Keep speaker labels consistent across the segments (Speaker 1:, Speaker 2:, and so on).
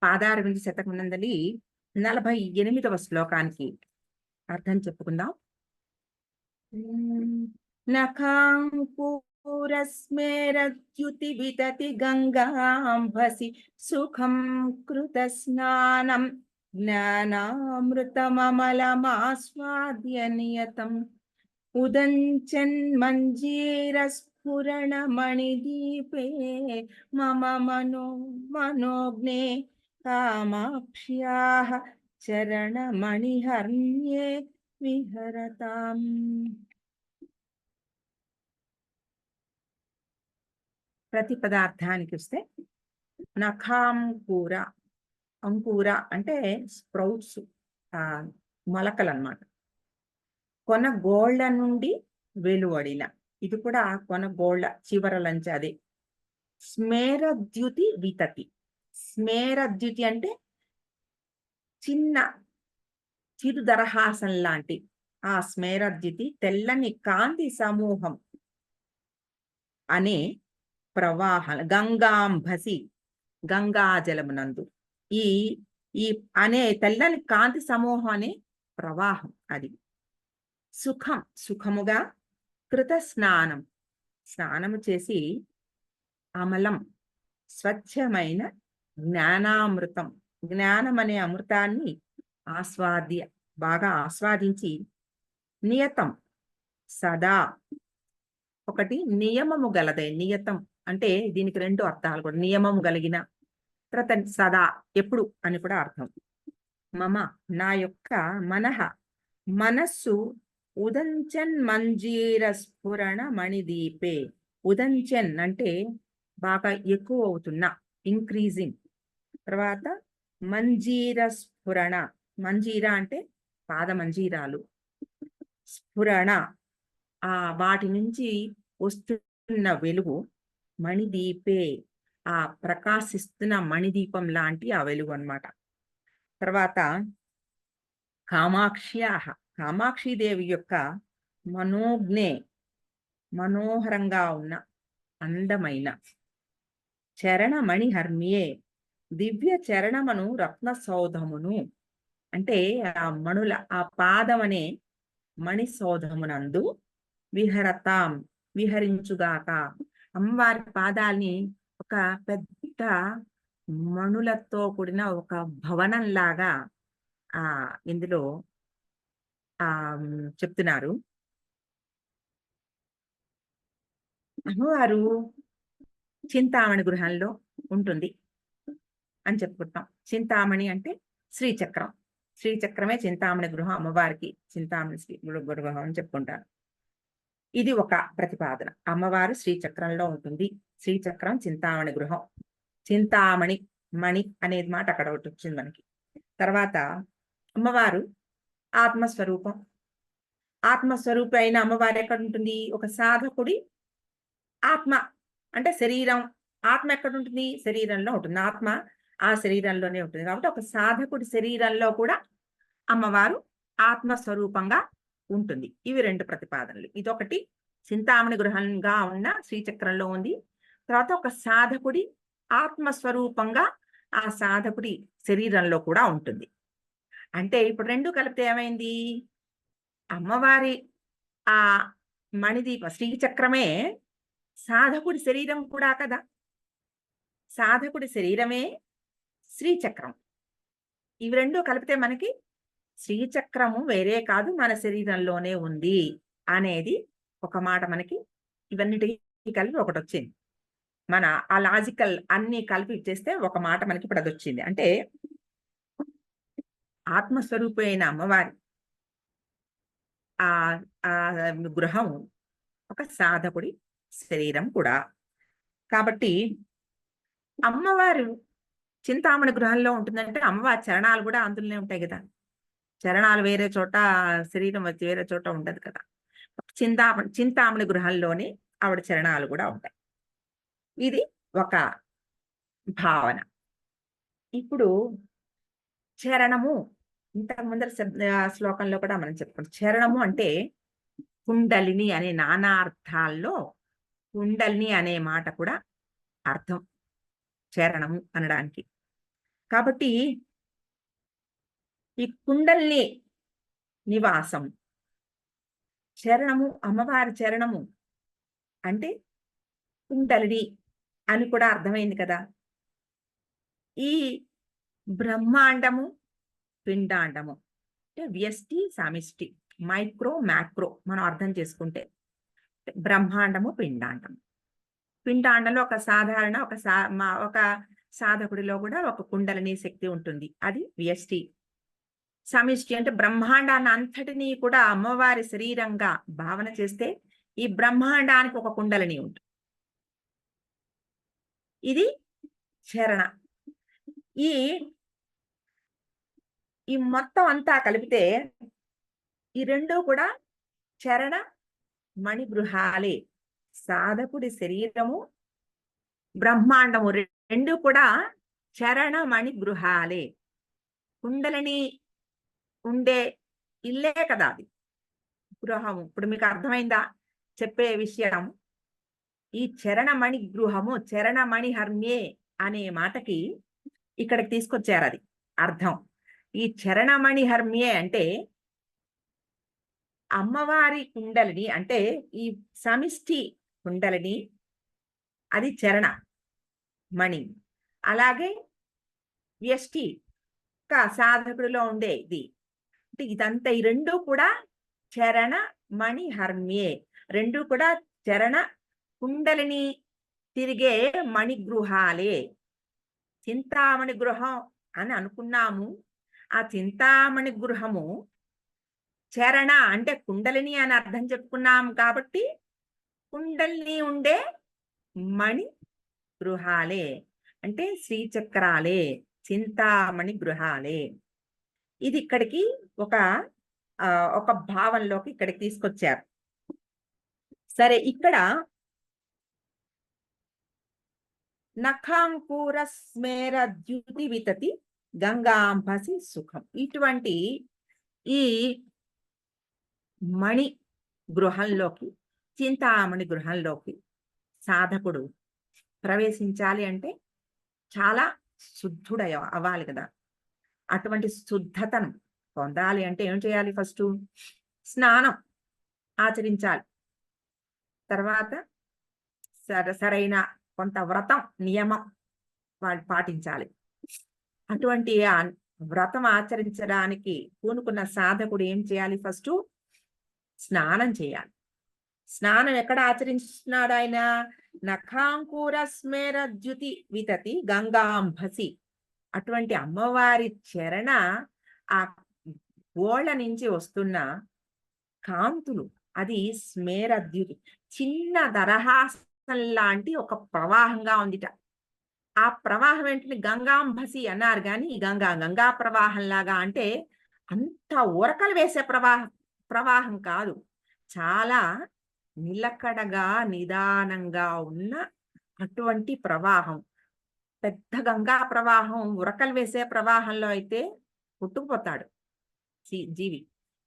Speaker 1: పాదారవింద శతకమునందలి 48వ శ్లోకానికి అర్థం చెప్పుకుందాం. నఖాంకురస్మేరద్యుతి వితతి గంగాంభసి సుఖం కృత స్నానం జ్ఞానామృతమమలమాస్వాద్య నియతం ఉదంచన్మంజీరస్ఫురణమణిదీపే మమ మనోజ్ఞే కామాక్ష్యాః చరణమణిహర్మ్యే విహరతాం. ప్రతి పదార్థానికి వస్తే నఖాంకూర, అంకూర అంటే స్ప్రౌట్స్, మొలకలు అన్నమాట. కొనగోళ్ల నుండి వెలువడిన, ఇది కూడా కొనగోళ్ల చివరలంచి అదే. స్మేరద్యుతి వితతి, స్మేరద్యుతి అంటే చిన్న చిరు దరహాసం లాంటి ఆ స్మేరద్యుతి తెల్లని కాంతి సమూహం అనే ప్రవాహం. గంగాంభసి, గంగాజలమునందు ఈ ఈ అనే తెల్లని కాంతి సమూహం అనే ప్రవాహం అది. సుఖం, సుఖముగా. కృత స్నానం, స్నానము చేసి. అమలం, స్వచ్ఛమైన. జ్ఞానామృతం, జ్ఞానం అనే అమృతాన్ని ఆస్వాద్య, బాగా ఆస్వాదించి. నియతం, సదా. ఒకటి నియమము గలదే. నియతం అంటే దీనికి రెండు అర్థాలు కూడా. నియమము కలిగిన, తర్వాత సదా, ఎప్పుడు అని కూడా అర్థం. మమ, నా యొక్క. మనః, మనస్సు. ఉదంచన్ మంజీర స్ఫురణ మణిదీపే. ఉదంచన్ అంటే బాగా ఎక్కువ అవుతున్న, ఇంక్రీజింగ్. తర్వాత మంజీర స్ఫురణ, మంజీర అంటే పాద మంజీరాలు. స్ఫురణ వాటి నుంచి వస్తున్న వెలుగు. మణిదీపే ఆ ప్రకాశిస్తున్న మణిదీపం లాంటి ఆ వెలుగు అన్నమాట. తర్వాత కామాక్ష్యాః, కామాక్షిదేవి యొక్క. మనోజ్ఞే, మనోహరంగా ఉన్న, అందమైన. చరణమణిహర్మ్యే, దివ్య చరణమును రత్న సౌధమును అంటే ఆ మణుల ఆ పాదం అనే మణి సౌధమునందు. విహరతాం, విహరించుగాక. అమ్మవారి పాదాల్ని ఒక పెద్ద మణులతో కూడిన ఒక భవనంలాగా ఇందులో చెప్తున్నారు. అమ్మవారు చింతామణి గృహంలో ఉంటుంది అని చెప్పుకుంటాం. చింతామణి అంటే శ్రీచక్రం, శ్రీచక్రమే చింతామణి గృహం. అమ్మవారికి చింతామణి శ్రీ గృహం అని చెప్పుకుంటారు. ఇది ఒక ప్రతిపాదన. అమ్మవారు శ్రీచక్రంలో ఉంటుంది. శ్రీచక్రం చింతామణి గృహం. చింతామణి, మణి అనేది మాట అక్కడ ఒకటి వచ్చింది మనకి. తర్వాత అమ్మవారు ఆత్మస్వరూపం. ఆత్మస్వరూప అయిన అమ్మవారు ఎక్కడ ఉంటుంది? ఒక సాధకుడి ఆత్మ అంటే శరీరం. ఆత్మ ఎక్కడ ఉంటుంది? శరీరంలో ఉంటుంది. ఆత్మ ఆ శరీరంలోనే ఉంటుంది. కాబట్టి ఒక సాధకుడి శరీరంలో కూడా అమ్మవారు ఆత్మస్వరూపంగా ఉంటుంది. ఇవి రెండు ప్రతిపాదనలు. ఇదొకటి చింతామణి గృహంగా ఉన్న శ్రీచక్రంలో ఉంది. తర్వాత ఒక సాధకుడి ఆత్మస్వరూపంగా ఆ సాధకుడి శరీరంలో కూడా ఉంటుంది. అంటే ఇప్పుడు రెండు కలిపితే ఏమైంది? అమ్మవారి ఆ మణిదీప శ్రీచక్రమే సాధకుడి శరీరం కూడా కదా. సాధకుడి శరీరమే శ్రీచక్రం. ఇవి రెండు కలిపితే మనకి శ్రీచక్రము వేరే కాదు, మన శరీరంలోనే ఉంది అనేది ఒక మాట మనకి. ఇవన్నిటికీ కలిపి ఒకటి వచ్చింది. మన ఆ లాజికల్ అన్ని కలిపి చేస్తే ఒక మాట మనకి ఇప్పుడు అది వచ్చింది. అంటే ఆత్మస్వరూపమైన అమ్మవారి ఆ గృహం ఒక సాధకుడి శరీరం కూడా. కాబట్టి అమ్మవారు చింతామణి గృహంలో ఉంటుందంటే అమ్మవారి చరణాలు కూడా అందులోనే ఉంటాయి కదా. చరణాలు వేరే చోట, శరీరం వచ్చి వేరే చోట ఉండదు కదా. చింతామణి గృహంలోనే ఆవిడ చరణాలు కూడా ఉంటాయి. ఇది ఒక భావన. ఇప్పుడు చరణము, ఇంతకు ముందర శ్లోకంలో కూడా మనం చెప్పుకుంటాం. చరణము అంటే కుండలిని అనే నానా అర్థాల్లో కుండలిని అనే మాట కూడా అర్థం చరణము అనడానికి. కాబట్టి ఈ కుండల్ని నివాసం చరణము, అమ్మవారి చరణము అంటే కుండలిని అని కూడా అర్థమైంది కదా. ఈ బ్రహ్మాండము, పిండాండము అంటే వ్యష్టి సమిష్టి, మైక్రో మ్యాక్రో మనం అర్థం చేసుకుంటే బ్రహ్మాండము, పిండాండము. పిండాండంలో ఒక సాధారణ ఒక సాధకుడిలో కూడా ఒక కుండలిని శక్తి ఉంటుంది, అది వ్యష్టి. సమిష్టి అంటే బ్రహ్మాండాన్ని అంతటినీ కూడా అమ్మవారి శరీరంగా భావన చేస్తే ఈ బ్రహ్మాండానికి ఒక కుండలిని ఉంటుంది. ఇది చరణ. ఈ ఈ మొత్తం అంతా కలిపితే ఈ రెండు కూడా చరణ మణిగృహాలే. సాధకుడి శరీరము, బ్రహ్మాండము రెండు కూడా చరణ మణిగృహాలే. కుండలిని ఉండే ఇల్లే కదా అది గృహము. ఇప్పుడు మీకు అర్థమైందా చెప్పే విషయం? ఈ చరణమణి గృహము, చరణమణి హర్మ్యే అనే మాటకి ఇక్కడికి తీసుకొచ్చారు అది అర్థం. ఈ చరణమణి హర్మ్యే అంటే అమ్మవారి కుండలిని, అంటే ఈ సమిష్టి కుండలిని అది చరణ మణి. అలాగే వ్యష్టి సాధకుడిలో ఉండే ఇది, అంటే ఇదంతా ఈ రెండు కూడా చరణ మణి హర్మ్యే. రెండు కూడా చరణ కుండలిని తిరిగే మణిగృహాలే. చింతామణి గృహం అని అనుకున్నాము. ఆ చింతామణి గృహము చరణ అంటే కుండలిని అని అర్థం చెప్పుకున్నాం కాబట్టి కుండలిని ఉండే మణి గృహాలే అంటే శ్రీచక్రాలే, చింతామణి గృహాలే. ఇది ఇక్కడికి ఒక భావంలోకి ఇక్కడికి తీసుకొచ్చారు. సరే, ఇక్కడ నఖాంకుర స్మేర ద్యుతి వితతి గంగాంభసి సుఖం, ఇటువంటి ఈ మణి గృహంలోకి, చింతామణి గృహంలోకి సాధకుడు ప్రవేశించాలి అంటే చాలా శుద్ధుడై అవ్వాలి కదా. అటువంటి శుద్ధతను పొందాలి అంటే ఏం చేయాలి? ఫస్ట్ స్నానం ఆచరించాలి. తర్వాత సరైన కొంత వ్రతం, నియమం వాళ్ళు పాటించాలి. అటువంటి వ్రతం ఆచరించడానికి పూనుకున్న సాధకుడు ఏం చేయాలి? ఫస్ట్ స్నానం చేయాలి. స్నానం ఎక్కడ ఆచరిస్తున్నాడు ఆయన? నఖాంకుర స్మేర ద్యుతి వితతి గంగాంభసి. అటువంటి అమ్మవారి చరణ ఆ గోళ్ళ నుంచి వస్తున్న కాంతులు, అది స్మేర ద్యుతి, చిన్న దరహాసం లాంటి ఒక ప్రవాహంగా ఉందిట. ఆ ప్రవాహం ఏంటంటే గంగాంభసి అన్నారు, కానీ గంగా ప్రవాహంలాగా అంటే అంత ఊరకలు వేసే ప్రవాహం కాదు. చాలా నిలకడగా నిదానంగా ఉన్న అటువంటి ప్రవాహం. పెద్ద గంగా ప్రవాహం ఉరకలు వేసే ప్రవాహంలో అయితే పుట్టుకుపోతాడు జీవి.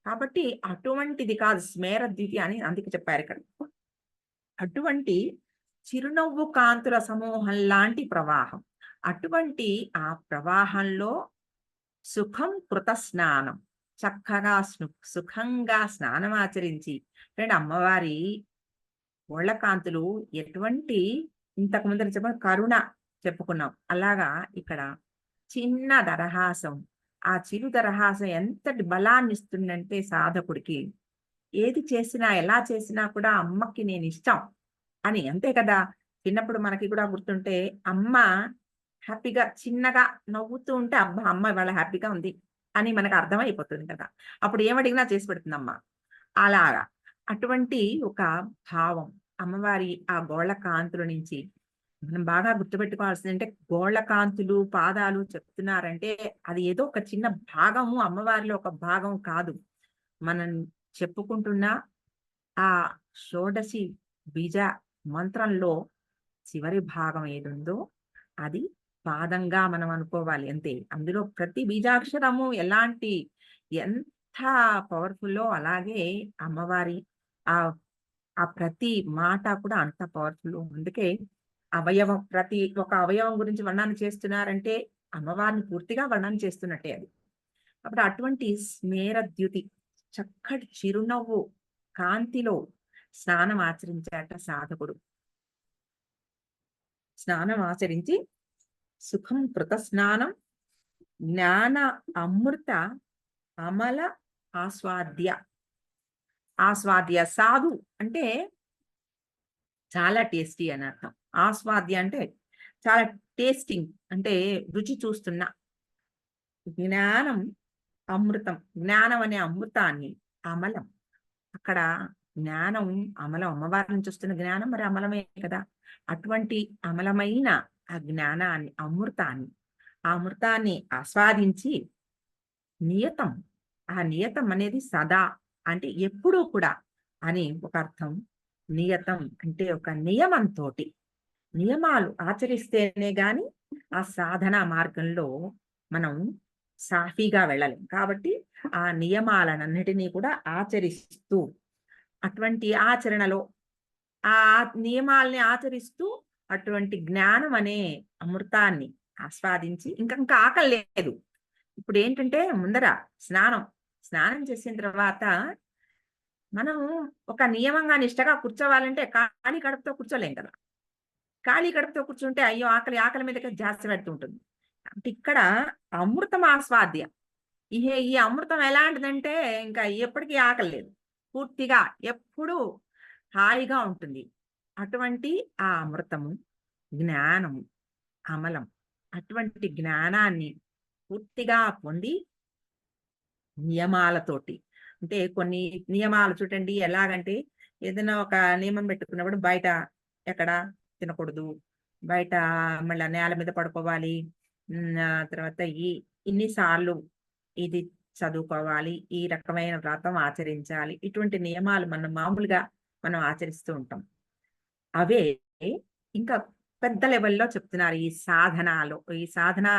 Speaker 1: కాబట్టి అటువంటిది కాదు స్మేర ద్యుతి అని అందుకే చెప్పారు ఇక్కడ. అటువంటి చిరునవ్వు కాంతుల సమూహం లాంటి ప్రవాహం. అటువంటి ఆ ప్రవాహంలో సుఖం కృత స్నానం, చక్కగా సుఖంగా స్నానం ఆచరించి, రెండు అమ్మవారి ఒళ్ళ కాంతులు ఎటువంటి, ఇంతకు ముందర చెప్పిన కరుణ చెప్పుకున్నాం, అలాగా ఇక్కడ చిన్న దరహాసం. ఆ చిరు దరహాసం ఎంతటి బలాన్ని ఇస్తుందంటే సాధకుడికి, ఏది చేసినా ఎలా చేసినా కూడా అమ్మకి నేను ఇష్టం అని. అంతే కదా, చిన్నప్పుడు మనకి కూడా గుర్తుంటే అమ్మ హ్యాపీగా చిన్నగా నవ్వుతూ ఉంటే అబ్బా అమ్మ ఇవాళ హ్యాపీగా ఉంది అని మనకు అర్థమైపోతుంది కదా. అప్పుడు ఏమడిగినా చేసి పెడుతుంది అమ్మ. అలాగా అటువంటి ఒక భావం అమ్మవారి ఆ గోళ్ళ కాంతుల నుంచి మనం బాగా గుర్తుపెట్టుకోవాల్సింది. అంటే గోళ్ళ కాంతులు, పాదాలు చెప్తున్నారంటే అది ఏదో ఒక చిన్న భాగము, అమ్మవారిలో ఒక భాగం కాదు. మనం చెప్పుకుంటున్న ఆ షోడశి బీజ మంత్రంలో చివరి భాగం ఏదుందో అది పాదంగా మనం అనుకోవాలి అంతే. అందులో ప్రతి బీజాక్షరము ఎంత పవర్ఫుల్లో, అలాగే అమ్మవారి ఆ ప్రతి మాట కూడా అంత పవర్ఫుల్. అందుకే ప్రతి ఒక అవయవం గురించి వర్ణన చేస్తున్నారంటే అమ్మవారిని పూర్తిగా వర్ణన చేస్తున్నట్టే అది. అప్పుడు అటువంటి స్మేరద్యుతి చక్కటి చిరునవ్వు కాంతిలో స్నానం ఆచరించాట సాధకుడు. స్నానం ఆచరించి సుఖం కృత స్నానం జ్ఞాన అమృత అమల ఆస్వాద్య. ఆస్వాద్య సాధు అంటే చాలా టేస్టీ అని అర్థం. ఆస్వాద్య అంటే చాలా టేస్టింగ్ అంటే రుచి చూస్తున్న. జ్ఞానం అమృతం, జ్ఞానం అనే అమృతాన్ని అమలం. అక్కడ జ్ఞానం అమలం, అమ్మవారి నుంచి వస్తున్న జ్ఞానం మరి అమలమే కదా. అటువంటి అమలమైన ఆ జ్ఞానాన్ని, అమృతాన్ని, ఆ అమృతాన్ని ఆస్వాదించి నియతం, ఆ నియతం అనేది సదా అంటే ఎప్పుడూ కూడా అని ఒక అర్థం. నియతం అంటే ఒక నియమంతోటి, నియమాలు ఆచరిస్తేనే గాని ఆ సాధన మార్గంలో మనం సాఫీగా వెళ్ళలేం. కాబట్టి ఆ నియమాలనన్నిటినీ కూడా ఆచరిస్తూ, అటువంటి ఆచరణలో ఆ నియమాల్ని ఆచరిస్తూ అటువంటి జ్ఞానం అనే అమృతాన్ని ఆస్వాదించి ఇంకా ఆకలి లేదు. ఇప్పుడు ఏంటంటే ముందర స్నానం, స్నానం చేసిన తర్వాత మనం ఒక నియమంగా నిష్టగా కూర్చోవాలంటే ఖాళీ కడుపుతో కూర్చోలేం కదా. ఖాళీ కడుపుతో కూర్చుంటే అయ్యో ఆకలి, ఆకలి మీదకే ధ్యాస పెడుతుంటుంది. అంటే ఇక్కడ అమృతం ఆస్వాద్య. ఈ అమృతం ఎలాంటిదంటే ఇంకా ఎప్పటికీ ఆకలి లేదు. పూర్తిగా ఎప్పుడూ హాయిగా ఉంటుంది. అటువంటి ఆ అమృతము, జ్ఞానము, అమలం. అటువంటి జ్ఞానాన్ని పూర్తిగా పొంది నియమాలతోటి అంటే కొన్ని నియమాలు చూడండి ఎలాగంటే ఏదైనా ఒక నియమం పెట్టుకున్నప్పుడు బయట ఎక్కడ తినకూడదు, బయట మళ్ళీ నేల మీద పడుకోవాలి, తర్వాత ఇన్నిసార్లు ఇది చదువుకోవాలి, ఈ రకమైన వ్రతం ఆచరించాలి, ఇటువంటి నియమాలు మనం ఆచరిస్తూ ఉంటాం. అవే ఇంకా పెద్ద లెవెల్లో చెప్తున్నారు ఈ సాధన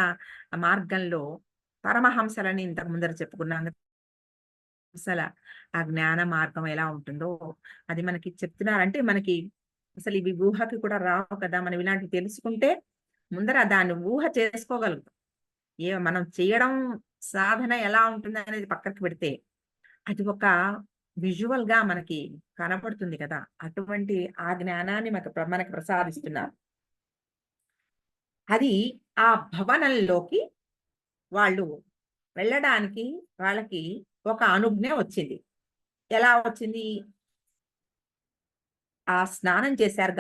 Speaker 1: మార్గంలో పరమహంసలని ఇంతకు ముందర చెప్పుకున్నాం. అసలు ఆ జ్ఞాన మార్గం ఎలా ఉంటుందో అది మనకి చెప్తున్నారంటే మనకి అసలు ఇవి ఊహకి కూడా రావు కదా. మనం ఇలాంటివి తెలుసుకుంటే ముందర దాన్ని ఊహ చేసుకోగలుగుతాం. మనం చేయడం సాధన ఎలా ఉంటుంది అనేది పక్కకి పెడితే అది ఒక విజువల్ గా మనకి కనపడుతుంది కదా. అటువంటి ఆ జ్ఞానాన్ని మనకి ప్రసాదిస్తున్నారు. అది ఆ భవనంలోకి వాళ్ళు వెళ్ళడానికి వాళ్ళకి ఒక అనుజ్ఞ వచ్చింది. ఎలా వచ్చింది? ఆ స్నానం చేశారు.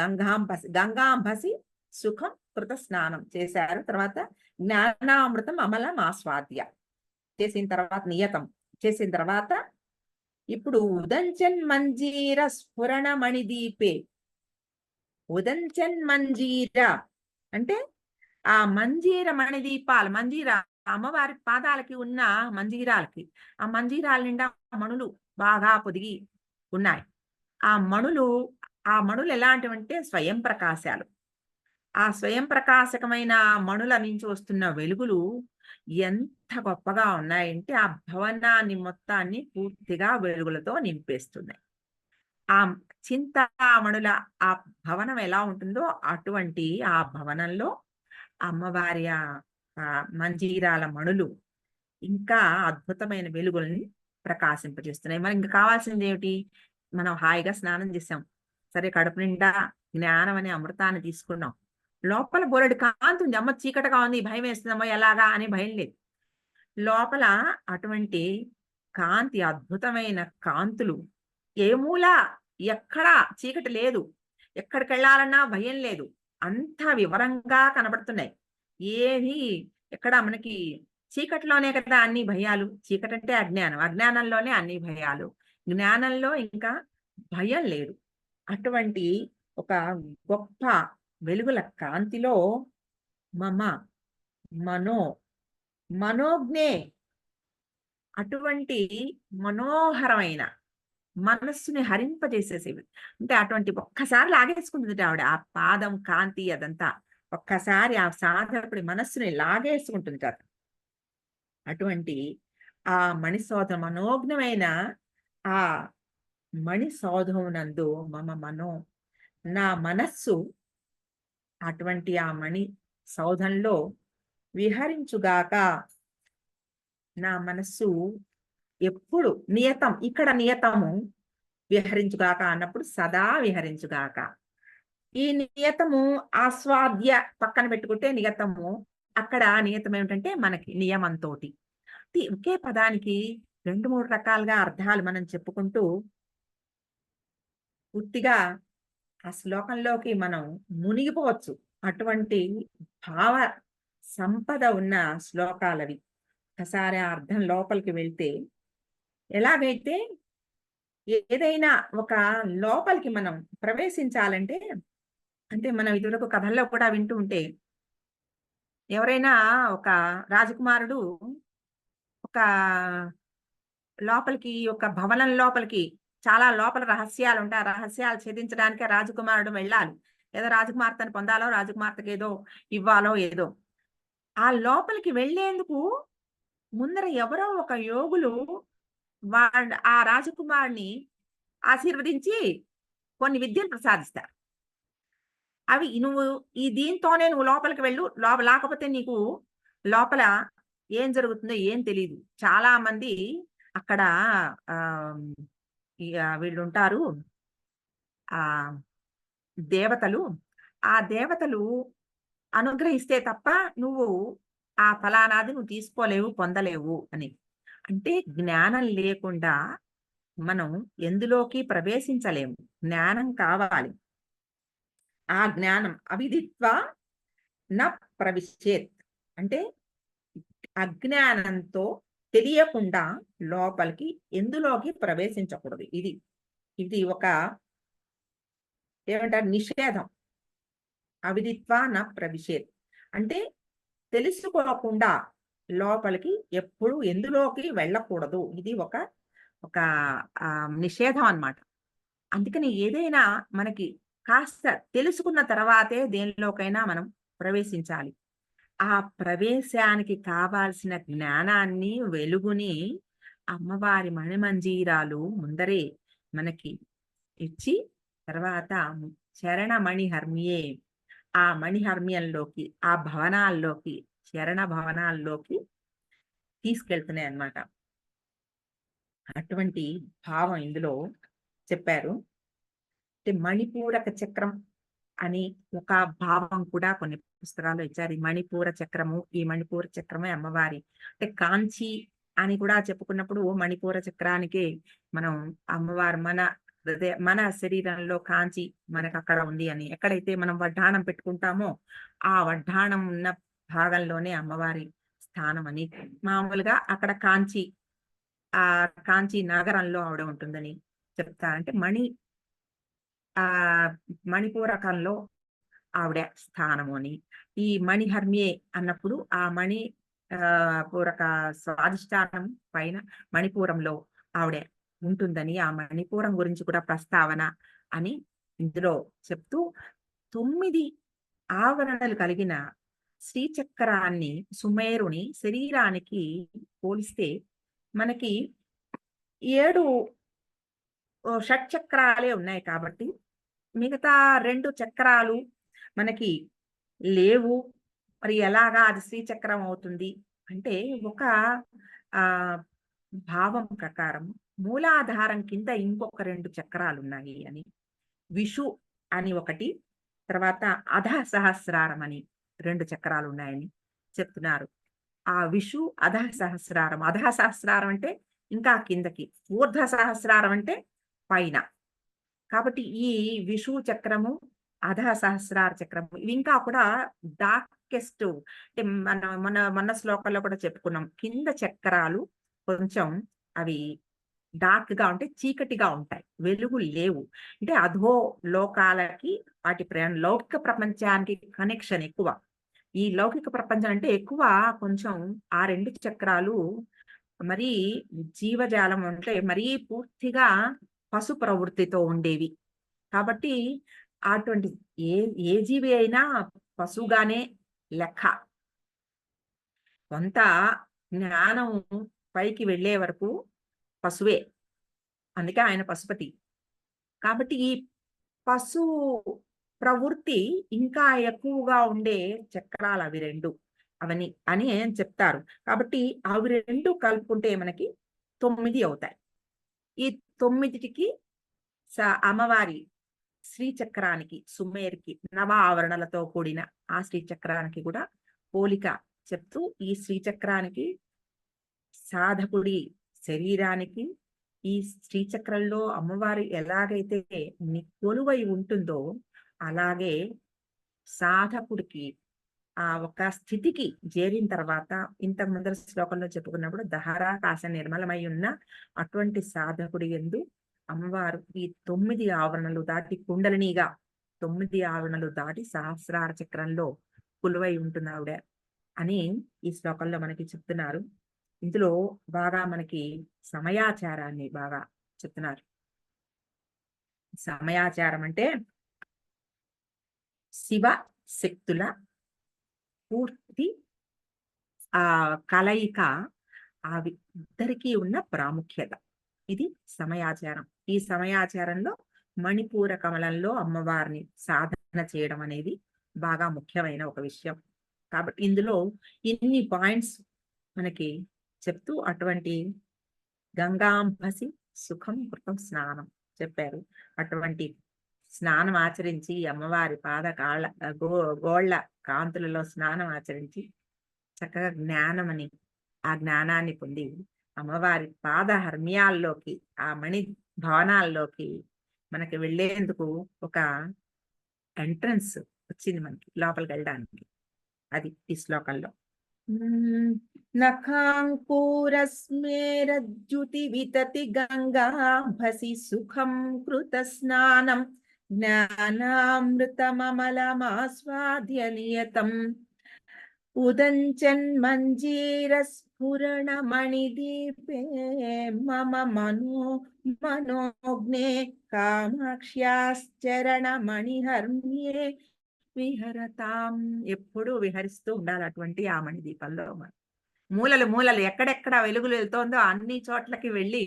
Speaker 1: గంగాంబసి సుఖం కృత స్నానం చేశారు. తర్వాత జ్ఞానామృతం అమలం ఆస్వాద్య చేసిన తర్వాత నియతం చేసిన తర్వాత ఇప్పుడు ఉదంచన్ మంజీర స్ఫురణ మణిదీపే. ఉదంచన్ మంజీర అంటే ఆ మంజీర మణిదీపాలు, మంజీర అమ్మవారి పాదాలకి ఉన్న మంజీరాలకి, ఆ మంజీరాల నిండా మణులు బాగా పొదిగి ఉన్నాయి. ఆ మణులు ఆ మణులు ఎలాంటివంటే స్వయం ప్రకాశాలు. ఆ స్వయం ప్రకాశకమైన మణుల నుంచి వస్తున్న వెలుగులు ఎంత గొప్పగా ఉన్నాయంటే ఆ భవనాన్ని మొత్తాన్ని పూర్తిగా వెలుగులతో నింపేస్తున్నాయి. ఆ చింతామణుల ఆ భవనం ఎలా ఉంటుందో అటువంటి ఆ భవనంలో అమ్మవారి మంజీరాల మణులు ఇంకా అద్భుతమైన వెలుగుల్ని ప్రకాశింపజేస్తున్నాయి. మరి ఇంకా కావాల్సింది ఏమిటి? మనం హాయిగా స్నానం చేసాం. సరే కడుపు నిండా జ్ఞానం అనే అమృతాన్ని తీసుకున్నాం. లోపల బోలెడు కాంతి ఉంది. అమ్మ చీకటిగా ఉంది, భయం వేస్తుందమ్మో ఎలాగా అని భయం లేదు. లోపల అటువంటి కాంతి, అద్భుతమైన కాంతులు ఏ మూల ఎక్కడా చీకటి లేదు. ఎక్కడికెళ్ళాలన్నా భయం లేదు. అంతా వివరంగా కనబడుతున్నాయి. ఏవి ఎక్కడ మనకి చీకటిలోనే కదా అన్ని భయాలు. చీకటంటే అజ్ఞానం. అజ్ఞానంలోనే అన్ని భయాలు. జ్ఞానంలో ఇంకా భయం లేదు. అటువంటి ఒక గొప్ప వెలుగుల కాంతిలో మమ మనో మనోజ్ఞే అటువంటి మనోహరమైన మనస్సుని హరింపజేసేసేవి. అంటే అటువంటి ఒక్కసారి లాగేసుకుంటుంది ఆవిడ. ఆ పాదం కాంతి అదంతా. ఒక్కసారి ఆ సాధకుడి మనస్సుని లాగేసుకుంటుంది కదా. అటువంటి ఆ మనోజ్ఞమైన ఆ మణిసౌధమునందు మమ మనో నా మనస్సు అటువంటి ఆ మణి సౌధంలో విహరించుగాక. నా మనస్సు ఎప్పుడు నియతం, ఇక్కడ నియతము విహరించుగాక అన్నప్పుడు సదా విహరించుగాక. ఈ నియతము ఆస్వాద్య పక్కన పెట్టుకుంటే నియతము, అక్కడ నియతం ఏమిటంటే మనకి నియమంతోటి. ఒకే పదానికి 2, 3 రకాలుగా అర్థాలు మనం చెప్పుకుంటూ పూర్తిగా ఆ శ్లోకంలోకి మనం మునిగిపోవచ్చు. అటువంటి భావ సంపద ఉన్న శ్లోకాలవి. ఒకసారి ఆ అర్థం లోపలికి వెళ్తే ఎలాగైతే ఏదైనా ఒక లోపలికి మనం ప్రవేశించాలంటే, అంటే మనం ఇదివరకు కథల్లో కూడా వింటూ ఉంటే, ఎవరైనా ఒక రాజకుమారుడు ఒక లోపలికి, ఒక భవనం లోపలికి చాలా లోపల రహస్యాలుంటాయి. ఆ రహస్యాలు ఛేదించడానికే రాజకుమారుడు వెళ్ళాలి. ఏదో రాజకుమార్తెను పొందాలో, రాజకుమార్తెకి ఏదో ఇవ్వాలో ఏదో. ఆ లోపలికి వెళ్ళేందుకు ముందర ఎవరో ఒక యోగులు ఆ రాజకుమారుడిని ఆశీర్వదించి కొన్ని విద్యలు ప్రసాదిస్తారు. అవి నువ్వు దీంతోనే నువ్వు లోపలికి వెళ్ళు. లేకపోతే నీకు లోపల ఏం జరుగుతుందో ఏం తెలీదు. చాలా మంది అక్కడ ఆహ్, వీళ్ళుంటారు. ఆహ్, దేవతలు. ఆ దేవతలు అనుగ్రహిస్తే తప్ప నువ్వు ఆ ఫలానాది నువ్వు తీసుకోలేవు, పొందలేవు అని. అంటే జ్ఞానం లేకుండా మనం ఎందులోకి ప్రవేశించలేము. జ్ఞానం కావాలి. ఆ జ్ఞానం అవిదిత్వా న ప్రవిశ్చేత్. అంటే అజ్ఞానంతో తెలియకుండా లోపలికి ఎందులోకి ప్రవేశించకూడదు. ఇది ఇది ఒక ఏమంటారు నిషేధం. అవిదిత్వా న ప్రవిశేత్. అంటే తెలుసుకోకుండా లోపలికి ఎప్పుడు ఎందులోకి వెళ్ళకూడదు. ఇది ఒక ఒక నిషేధం అన్నమాట. అందుకని ఏదైనా మనకి కాస్త తెలుసుకున్న తర్వాతే దేనిలోకైనా మనం ప్రవేశించాలి. ఆ ప్రవేశానికి కావాల్సిన జ్ఞానాన్ని, వెలుగుని అమ్మవారి మణిమంజీరాలు ముందరే మనకి ఇచ్చి, తర్వాత చరణ మణిహర్మ్యే, ఆ మణిహర్మ్యంలోకి, ఆ భవనాల్లోకి, చరణ భవనాల్లోకి తీసుకెళ్తున్నాయన్నమాట. అటువంటి భావం ఇందులో చెప్పారు. అంటే మణిపూరక చక్రం అని ఒక భావం కూడా కొన్ని పుస్తకాల్లో ఇచ్చారు. ఈ మణిపూర చక్రము, ఈ మణిపూర చక్రమే అమ్మవారి అంటే కాంచి అని కూడా చెప్పుకున్నప్పుడు మణిపూర చక్రానికి మనం అమ్మవారు మన శరీరంలో కాంచి మనకక్కడ ఉంది అని. ఎక్కడైతే మనం వడ్డాణం పెట్టుకుంటామో ఆ వడ్డాణం ఉన్న భాగంలోనే అమ్మవారి స్థానం అని. మామూలుగా అక్కడ కాంచి, ఆ కాంచి నగరంలో ఆవిడ ఉంటుందని చెప్తారు. అంటే మణిపూరకంలో ఆవిడ స్థానము అని. ఈ మణిహర్మ్యే అన్నప్పుడు ఆ పూరక స్వాధిష్టానం పైన మణిపూరంలో ఆవిడ ఉంటుందని, ఆ మణిపూరం గురించి కూడా ప్రస్తావన అని ఇందులో చెప్తూ 9 ఆవరణలు కలిగిన శ్రీచక్రాన్ని సుమేరుని శరీరానికి పోలిస్తే మనకి 7 షట్చక్రాలే ఉన్నాయి కాబట్టి మిగతా 2 చక్రాలు మనకి లేవు. మరి ఎలాగా అది శ్రీచక్రం అవుతుంది? అంటే ఒక ఆహ్, భావం ప్రకారం మూలాధారం కింద ఇంకొక 2 చక్రాలున్నాయి అని. విషు అని ఒకటి, తర్వాత అధః సహస్రారం అని 2 చక్రాలున్నాయని చెప్తున్నారు. ఆ విషు, అధః సహస్రారం. అధః సహస్రారం అంటే ఇంకా కిందకి. ఊర్ధ్వ సహస్రారం అంటే పైన. కాబట్టి ఈ విషువు చక్రము, అధః సహస్రార చక్రము ఇవి ఇంకా కూడా డార్కెస్ట్, అంటే మొన్న శ్లోకంలో కూడా చెప్పుకున్నాం. కింద చక్రాలు కొంచెం అవి డార్క్‌గా ఉంటాయి. చీకటిగా ఉంటాయి. వెలుగు లేవు. అంటే అధో లోకాలకి వాటి లౌకిక ప్రపంచానికి కనెక్షన్ ఎక్కువ. ఈ లౌకిక ప్రపంచం అంటే ఎక్కువ కొంచెం ఆ 2 చక్రాలు మరీ జీవజాలం అంటే మరీ పూర్తిగా పశు ప్రవృత్తితో ఉండేవి. కాబట్టి అటువంటి ఏ ఏ జీవి అయినా పశువుగానే లెక్క. కొంత జ్ఞానం పైకి వెళ్ళే వరకు పశువే. అందుకే ఆయన పశుపతి. కాబట్టి ఈ పశు ప్రవృత్తి ఇంకా ఎక్కువగా ఉండే చక్రాలవి 2. అవన్నీ అని చెప్తారు. కాబట్టి అవి 2 కలుపుకుంటే మనకి 9 అవుతాయి. ఈ 9టికి అమ్మవారి శ్రీచక్రానికి, సుమేర్‌కి, నవ ఆవరణలతో కూడిన ఆ శ్రీచక్రానికి కూడా పోలిక చెప్తూ, ఈ శ్రీచక్రానికి సాధకుడి శరీరానికి, ఈ శ్రీచక్రంలో అమ్మవారు ఎలాగైతే కొలువై ఉంటుందో, అలాగే సాధకుడికి ఆ ఒక స్థితికి చేరిన తర్వాత, ఇంతకు ముందర శ్లోకంలో చెప్పుకున్నప్పుడు దహరాకాశ నిర్మలమై ఉన్న అటువంటి సాధకుడి యందు అమ్మవారు ఈ 9 ఆవరణలు దాటి కుండలినిగా 9 ఆవరణలు దాటి సహస్రార చక్రంలో కొలువై ఉంటున్నావిడ అని ఈ శ్లోకంలో మనకి చెప్తున్నారు. ఇందులో బాగా మనకి సమయాచారాన్ని బాగా చెప్తున్నారు. సమయాచారం అంటే శివ శక్తుల పూర్తి కలయిక, ఇద్దరికీ ఉన్న ప్రాముఖ్యత. ఇది సమయాచారం. ఈ సమయాచారంలో మణిపూర కమలంలో అమ్మవారిని సాధన చేయడం అనేది బాగా ముఖ్యమైన ఒక విషయం. కాబట్టి ఇందులో ఇన్ని పాయింట్స్ మనకి చెప్తూ అటువంటి గంగాంబసి సుఖం కృతం స్నానం చెప్పారు. అటువంటి స్నానం ఆచరించి అమ్మవారి పాద గోళ్ళ కాంతులలో స్నానం ఆచరించి చక్కగా జ్ఞానమని ఆ జ్ఞానాన్ని పొంది అమ్మవారి పాద హర్మ్యాల్లోకి, ఆ మణి భవనాల్లోకి మనకి వెళ్ళేందుకు ఒక ఎంట్రన్స్ వచ్చింది మనకి లోపలికి వెళ్ళడానికి. అది ఈ శ్లోకంలో. నఖాంకురస్మేరజ్జుతి వితతి గంగాభసి సుఖం కృత స్నానం జ్ఞానామృతమమలమాస్వాద్య నియతం ఉదంచన్మంజీరస్ఫురణమణిదీపే మమ మనోజ్ఞే కామాక్ష్యాశ్చరణమణిహర్మ్యే విహరతాం. ఎప్పుడూ విహరిస్తూ ఉండాలి అటువంటి ఆ మణి దీపంలో. మూలలు మూలలు ఎక్కడెక్కడ వెలుగులు వెళ్తోందో అన్ని చోట్లకి వెళ్ళి,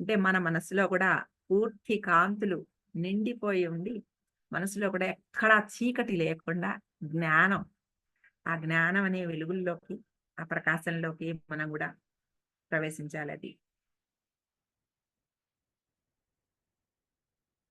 Speaker 1: అంటే మన మనసులో కూడా పూర్తి కాంతులు నిండిపోయి ఉండి, మనసులో కూడా ఎక్కడా చీకటి లేకుండా జ్ఞానం, ఆ జ్ఞానం అనే వెలుగుల్లోకి, ఆ ప్రకాశంలోకి మనం కూడా ప్రవేశించాలి. అది